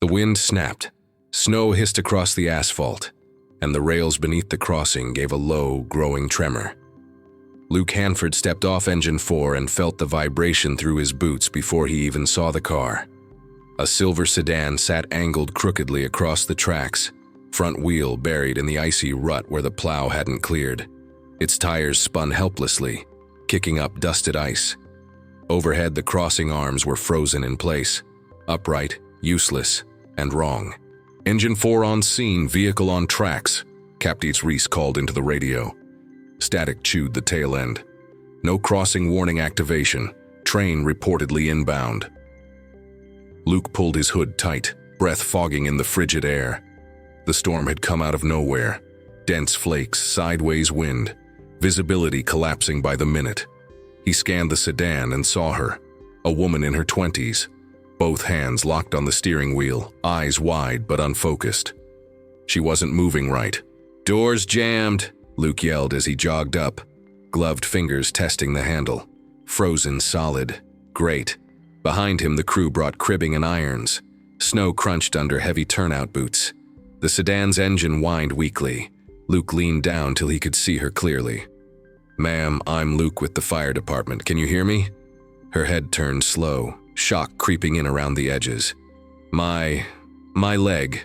The wind snapped. Snow hissed across the asphalt, and the rails beneath the crossing gave a low, growing tremor. Luke Hanford stepped off Engine 4 and felt the vibration through his boots before he even saw the car. A silver sedan sat angled crookedly across the tracks, front wheel buried in the icy rut where the plow hadn't cleared. Its tires spun helplessly, kicking up dusted ice. Overhead, the crossing arms were frozen in place, upright, useless, and wrong. "Engine 4 on scene, vehicle on tracks," Captain Reese called into the radio. Static chewed the tail end. "No crossing warning activation. Train reportedly inbound." Luke pulled his hood tight, breath fogging in the frigid air. The storm had come out of nowhere. Dense flakes, sideways wind, visibility collapsing by the minute. He scanned the sedan and saw her, a woman in her 20s, both hands locked on the steering wheel, eyes wide but unfocused. She wasn't moving right. "Doors jammed," Luke yelled as he jogged up, gloved fingers testing the handle. Frozen solid. Great. Behind him, the crew brought cribbing and irons. Snow crunched under heavy turnout boots. The sedan's engine whined weakly. Luke leaned down till he could see her clearly. "Ma'am, I'm Luke with the fire department. Can you hear me?" Her head turned slow, shock creeping in around the edges. My leg.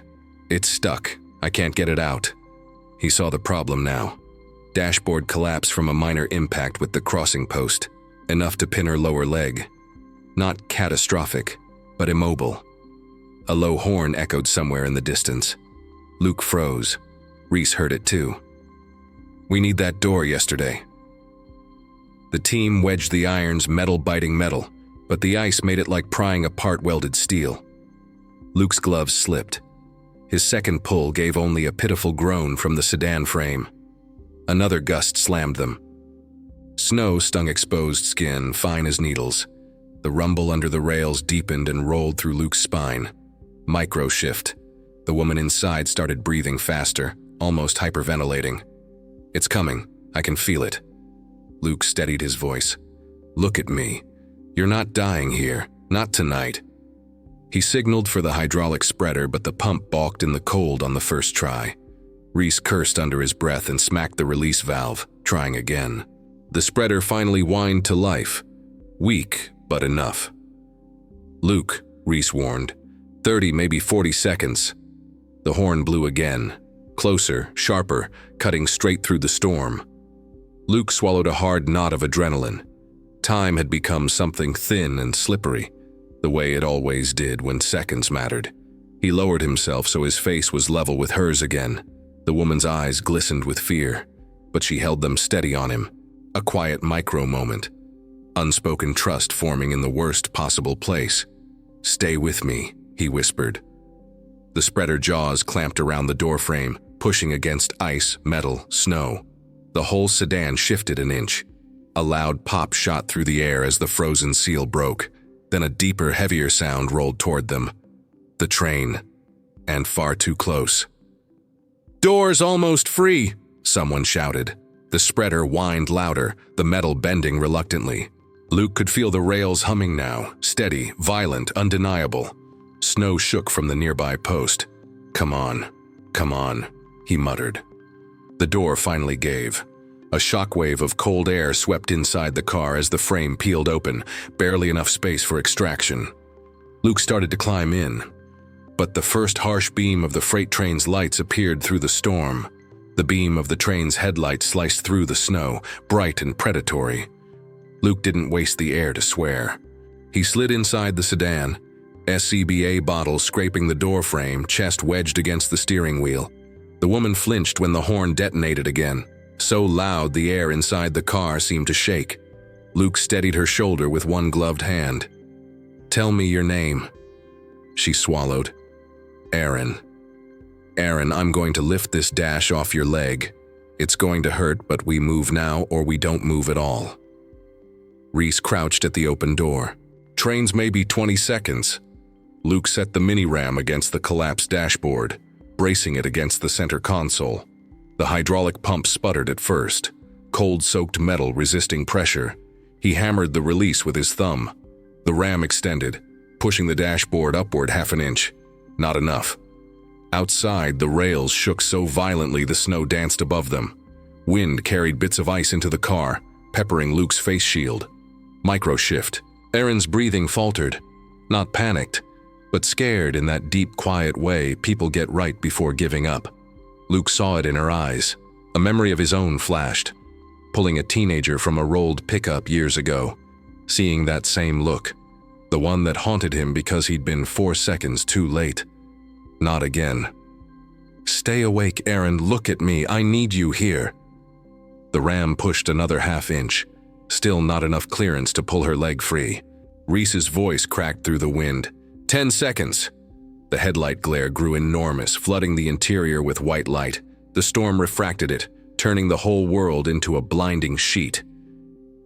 It's stuck. I can't get it out." He saw the problem now. Dashboard collapse from a minor impact with the crossing post, enough to pin her lower leg. Not catastrophic, but immobile. A low horn echoed somewhere in the distance. Luke froze. Reese heard it too. "We need that door yesterday." The team wedged the irons, metal biting metal, but the ice made it like prying apart welded steel. Luke's gloves slipped. His second pull gave only a pitiful groan from the sedan frame. Another gust slammed them. Snow stung exposed skin, fine as needles. The rumble under the rails deepened and rolled through Luke's spine. Micro shift. The woman inside started breathing faster, almost hyperventilating. "It's coming. I can feel it." Luke steadied his voice. "Look at me. You're not dying here. Not tonight." He signaled for the hydraulic spreader, but the pump balked in the cold on the first try. Reese cursed under his breath and smacked the release valve, trying again. The spreader finally whined to life. Weak, but enough. "Luke," Reese warned. 30, maybe 40 seconds. The horn blew again. Closer, sharper, cutting straight through the storm. Luke swallowed a hard knot of adrenaline. Time had become something thin and slippery, the way it always did when seconds mattered. He lowered himself so his face was level with hers again. The woman's eyes glistened with fear, but she held them steady on him. A quiet micro-moment. Unspoken trust forming in the worst possible place. "Stay with me," he whispered. The spreader jaws clamped around the doorframe, pushing against ice, metal, snow. The whole sedan shifted an inch. A loud pop shot through the air as the frozen seal broke. Then a deeper, heavier sound rolled toward them. The train. And far too close. "Doors almost free," someone shouted. The spreader whined louder, the metal bending reluctantly. Luke could feel the rails humming now, steady, violent, undeniable. Snow shook from the nearby post. Come on," he muttered. The door finally gave. A shockwave of cold air swept inside the car as the frame peeled open, barely enough space for extraction. Luke started to climb in, but the first harsh beam of the freight train's lights appeared through the storm. The beam of the train's headlights sliced through the snow, bright and predatory. Luke didn't waste the air to swear. He slid inside the sedan, SCBA bottle scraping the door frame, chest wedged against the steering wheel. The woman flinched when the horn detonated again, so loud the air inside the car seemed to shake. Luke steadied her shoulder with one gloved hand. "Tell me your name." She swallowed. "Aaron. Aaron, I'm going to lift this dash off your leg. It's going to hurt, but we move now or we don't move at all." Reese crouched at the open door. "Trains may be 20 seconds. Luke set the mini-ram against the collapsed dashboard, bracing it against the center console. The hydraulic pump sputtered at first, cold-soaked metal resisting pressure. He hammered the release with his thumb. The ram extended, pushing the dashboard upward half an inch. Not enough. Outside, the rails shook so violently the snow danced above them. Wind carried bits of ice into the car, peppering Luke's face shield. Micro-shift. Erin's breathing faltered. Not panicked, but scared in that deep, quiet way people get right before giving up. Luke saw it in her eyes. A memory of his own flashed. Pulling a teenager from a rolled pickup years ago. Seeing that same look. The one that haunted him because he'd been 4 seconds too late. Not again. "Stay awake, Erin. Look at me. I need you here." The ram pushed another half-inch. Still not enough clearance to pull her leg free. Reese's voice cracked through the wind. 10 seconds. The headlight glare grew enormous, flooding the interior with white light. The storm refracted it, turning the whole world into a blinding sheet.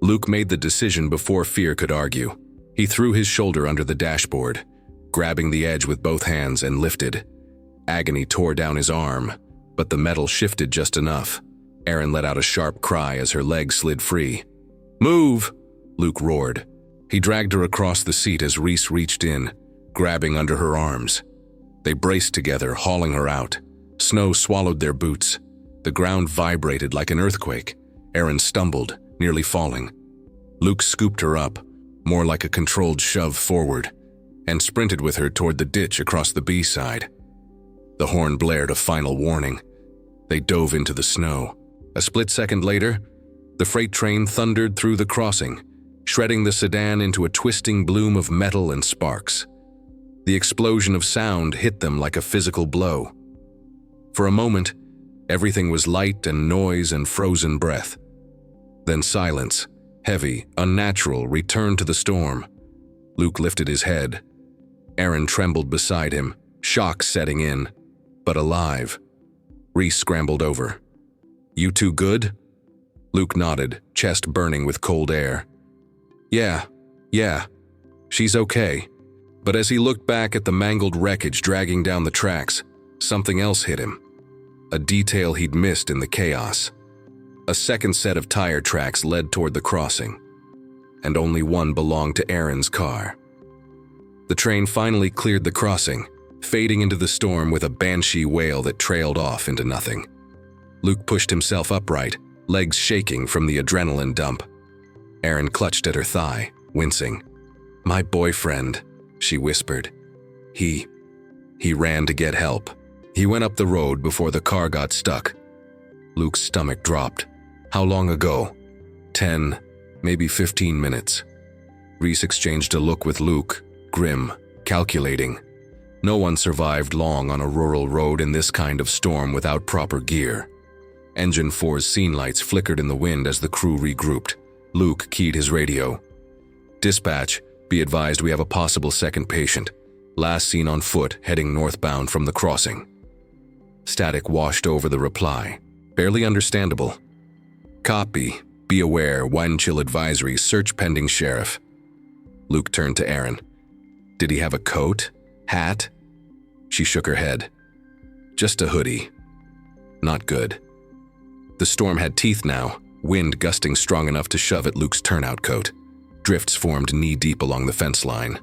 Luke made the decision before fear could argue. He threw his shoulder under the dashboard, grabbing the edge with both hands, and lifted. Agony tore down his arm, but the metal shifted just enough. Erin let out a sharp cry as her leg slid free. "Move!" Luke roared. He dragged her across the seat as Reese reached in, grabbing under her arms. They braced together, hauling her out. Snow swallowed their boots. The ground vibrated like an earthquake. Erin stumbled, nearly falling. Luke scooped her up, more like a controlled shove forward, and sprinted with her toward the ditch across the B-side. The horn blared a final warning. They dove into the snow. A split second later, the freight train thundered through the crossing, shredding the sedan into a twisting bloom of metal and sparks. The explosion of sound hit them like a physical blow. For a moment, everything was light and noise and frozen breath. Then silence, heavy, unnatural, returned to the storm. Luke lifted his head. Erin trembled beside him, shock setting in, but alive. Reese scrambled over. "You two good?" Luke nodded, chest burning with cold air. Yeah. She's okay." But as he looked back at the mangled wreckage dragging down the tracks, something else hit him. A detail he'd missed in the chaos. A second set of tire tracks led toward the crossing, and only one belonged to Erin's car. The train finally cleared the crossing, fading into the storm with a banshee wail that trailed off into nothing. Luke pushed himself upright, legs shaking from the adrenaline dump. Erin clutched at her thigh, wincing. "My boyfriend," she whispered. He ran to get help. He went up the road before the car got stuck. Luke's stomach dropped. How long ago? 10, maybe 15 minutes. Reese exchanged a look with Luke, grim, calculating. No one survived long on a rural road in this kind of storm without proper gear. Engine 4's scene lights flickered in the wind as the crew regrouped. Luke keyed his radio. "Dispatch, be advised we have a possible second patient. Last seen on foot, heading northbound from the crossing." Static washed over the reply. Barely understandable. "Copy. Be aware. Wind chill advisory. Search pending, Sheriff." Luke turned to Erin. "Did he have a coat? Hat?" She shook her head. "Just a hoodie." Not good. The storm had teeth now, wind gusting strong enough to shove at Luke's turnout coat. Drifts formed knee-deep along the fence line.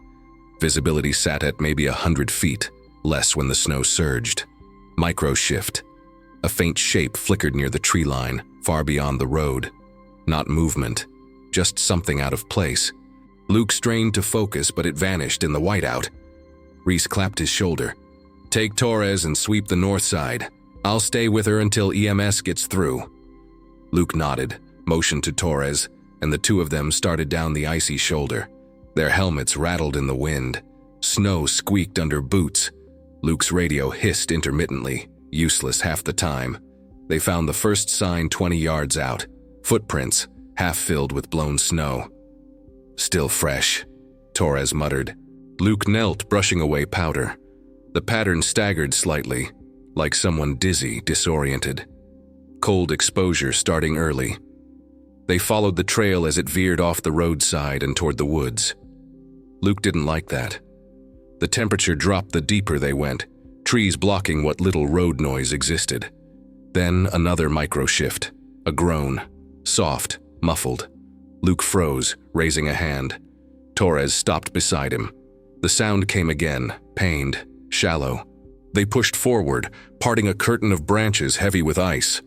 Visibility sat at maybe 100 feet, less when the snow surged. Micro-shift. A faint shape flickered near the tree line, far beyond the road. Not movement, just something out of place. Luke strained to focus, but it vanished in the whiteout. Reese clapped his shoulder. "Take Torres and sweep the north side. I'll stay with her until EMS gets through." Luke nodded, motioned to Torres, and the two of them started down the icy shoulder. Their helmets rattled in the wind. Snow squeaked under boots. Luke's radio hissed intermittently, useless half the time. They found the first sign 20 yards out. Footprints, half filled with blown snow. "Still fresh," Torres muttered. Luke knelt, brushing away powder. The pattern staggered slightly, like someone dizzy, disoriented. Cold exposure starting early. They followed the trail as it veered off the roadside and toward the woods. Luke didn't like that. The temperature dropped the deeper they went, trees blocking what little road noise existed. Then another micro-shift, a groan, soft, muffled. Luke froze, raising a hand. Torres stopped beside him. The sound came again, pained, shallow. They pushed forward, parting a curtain of branches heavy with ice.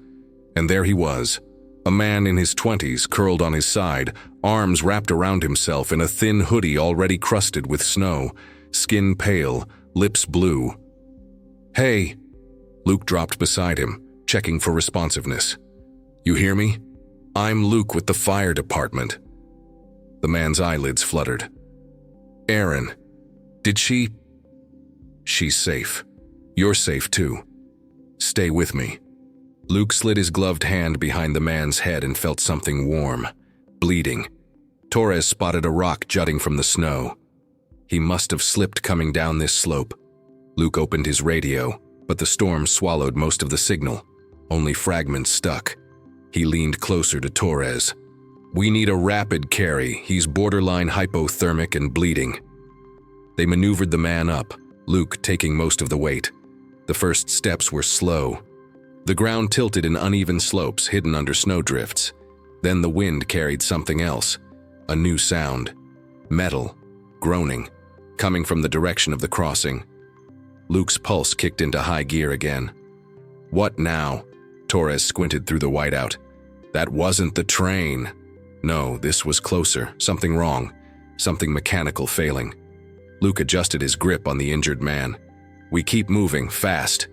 And there he was, a man in his 20s curled on his side, arms wrapped around himself in a thin hoodie already crusted with snow, skin pale, lips blue. "Hey!" Luke dropped beside him, checking for responsiveness. "You hear me? I'm Luke with the fire department." The man's eyelids fluttered. "Aaron, did she?" "She's safe. You're safe too. Stay with me." Luke slid his gloved hand behind the man's head and felt something warm, bleeding. Torres spotted a rock jutting from the snow. He must have slipped coming down this slope. Luke opened his radio, but the storm swallowed most of the signal. Only fragments stuck. He leaned closer to Torres. "We need a rapid carry. He's borderline hypothermic and bleeding." They maneuvered the man up, Luke taking most of the weight. The first steps were slow. The ground tilted in uneven slopes hidden under snowdrifts. Then the wind carried something else, a new sound. Metal, groaning, coming from the direction of the crossing. Luke's pulse kicked into high gear again. "What now?" Torres squinted through the whiteout. "That wasn't the train." No, this was closer, something wrong, something mechanical failing. Luke adjusted his grip on the injured man. "We keep moving, fast."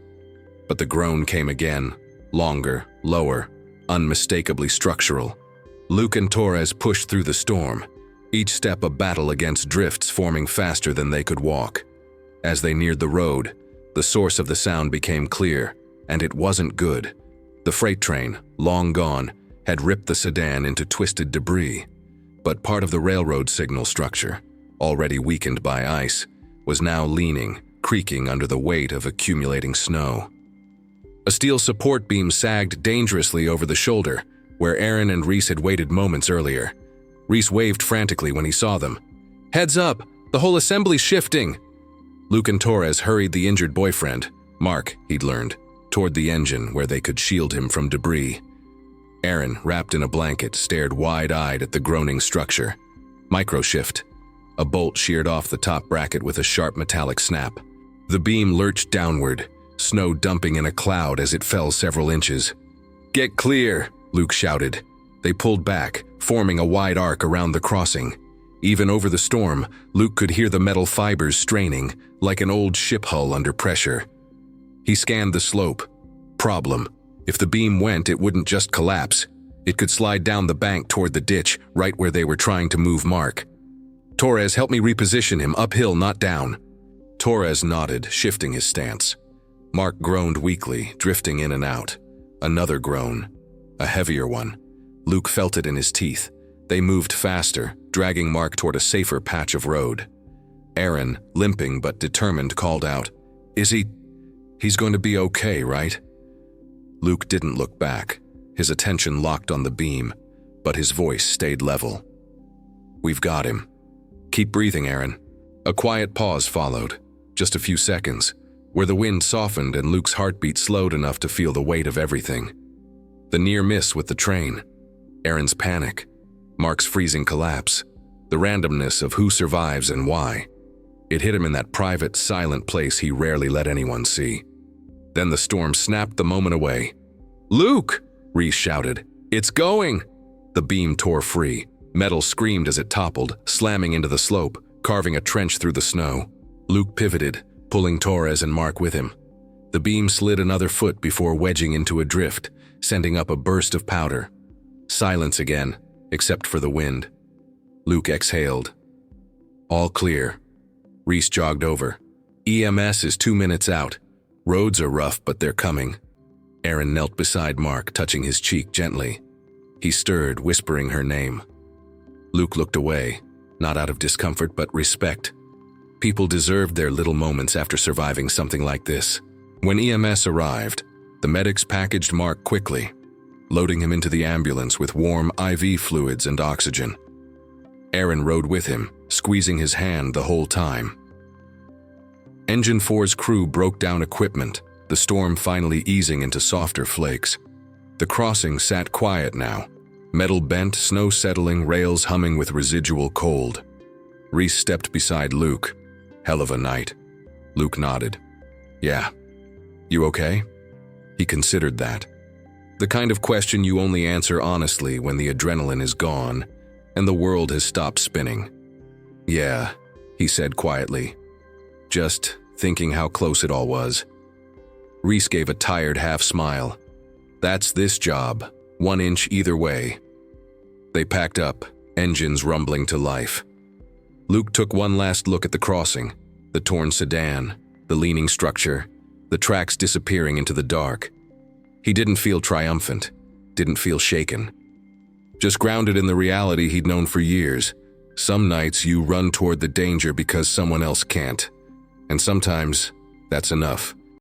But the groan came again, longer, lower, unmistakably structural. Luke and Torres pushed through the storm, each step a battle against drifts forming faster than they could walk. As they neared the road, the source of the sound became clear, and it wasn't good. The freight train, long gone, had ripped the sedan into twisted debris, but part of the railroad signal structure, already weakened by ice, was now leaning, creaking under the weight of accumulating snow. A steel support beam sagged dangerously over the shoulder, where Aaron and Reese had waited moments earlier. Reese waved frantically when he saw them. "Heads up! The whole assembly's shifting!" Luke and Torres hurried the injured boyfriend, Mark, he'd learned, toward the engine where they could shield him from debris. Aaron, wrapped in a blanket, stared wide-eyed at the groaning structure. Microshift. A bolt sheared off the top bracket with a sharp metallic snap. The beam lurched downward, snow dumping in a cloud as it fell several inches. "Get clear!" Luke shouted. They pulled back, forming a wide arc around the crossing. Even over the storm, Luke could hear the metal fibers straining, like an old ship hull under pressure. He scanned the slope. Problem. If the beam went, it wouldn't just collapse. It could slide down the bank toward the ditch, right where they were trying to move Mark. "Torres, help me reposition him, uphill, not down." Torres nodded, shifting his stance. Mark groaned weakly, drifting in and out. Another groan. A heavier one. Luke felt it in his teeth. They moved faster, dragging Mark toward a safer patch of road. Aaron, limping but determined, called out, He's going to be okay, right?" Luke didn't look back, his attention locked on the beam, but his voice stayed level. "We've got him. Keep breathing, Aaron." A quiet pause followed, just a few seconds, where the wind softened and Luke's heartbeat slowed enough to feel the weight of everything. The near miss with the train, Aaron's panic, Mark's freezing collapse, the randomness of who survives and why. It hit him in that private, silent place he rarely let anyone see. Then the storm snapped the moment away. "Luke!" Reese shouted. "It's going!" The beam tore free. Metal screamed as it toppled, slamming into the slope, carving a trench through the snow. Luke pivoted, pulling Torres and Mark with him. The beam slid another foot before wedging into a drift, sending up a burst of powder. Silence again, except for the wind. Luke exhaled. "All clear." Reese jogged over. "EMS is 2 minutes out. Roads are rough, but they're coming." Aaron knelt beside Mark, touching his cheek gently. He stirred, whispering her name. Luke looked away, not out of discomfort but respect. People deserved their little moments after surviving something like this. When EMS arrived, the medics packaged Mark quickly, loading him into the ambulance with warm IV fluids and oxygen. Aaron rode with him, squeezing his hand the whole time. Engine 4's crew broke down equipment, the storm finally easing into softer flakes. The crossing sat quiet now, metal bent, snow settling, rails humming with residual cold. Reese stepped beside Luke. "Hell of a night." Luke nodded. Yeah. You okay? He considered that. The kind of question you only answer honestly when the adrenaline is gone and the world has stopped spinning. Yeah, he said quietly, just thinking how close it all was. Reese gave a tired half smile. That's this job, 1 inch either way. They packed up, engines rumbling to life. Luke took one last look at the crossing, the torn sedan, the leaning structure, the tracks disappearing into the dark. He didn't feel triumphant, didn't feel shaken. Just grounded in the reality he'd known for years. Some nights you run toward the danger because someone else can't. And sometimes, that's enough.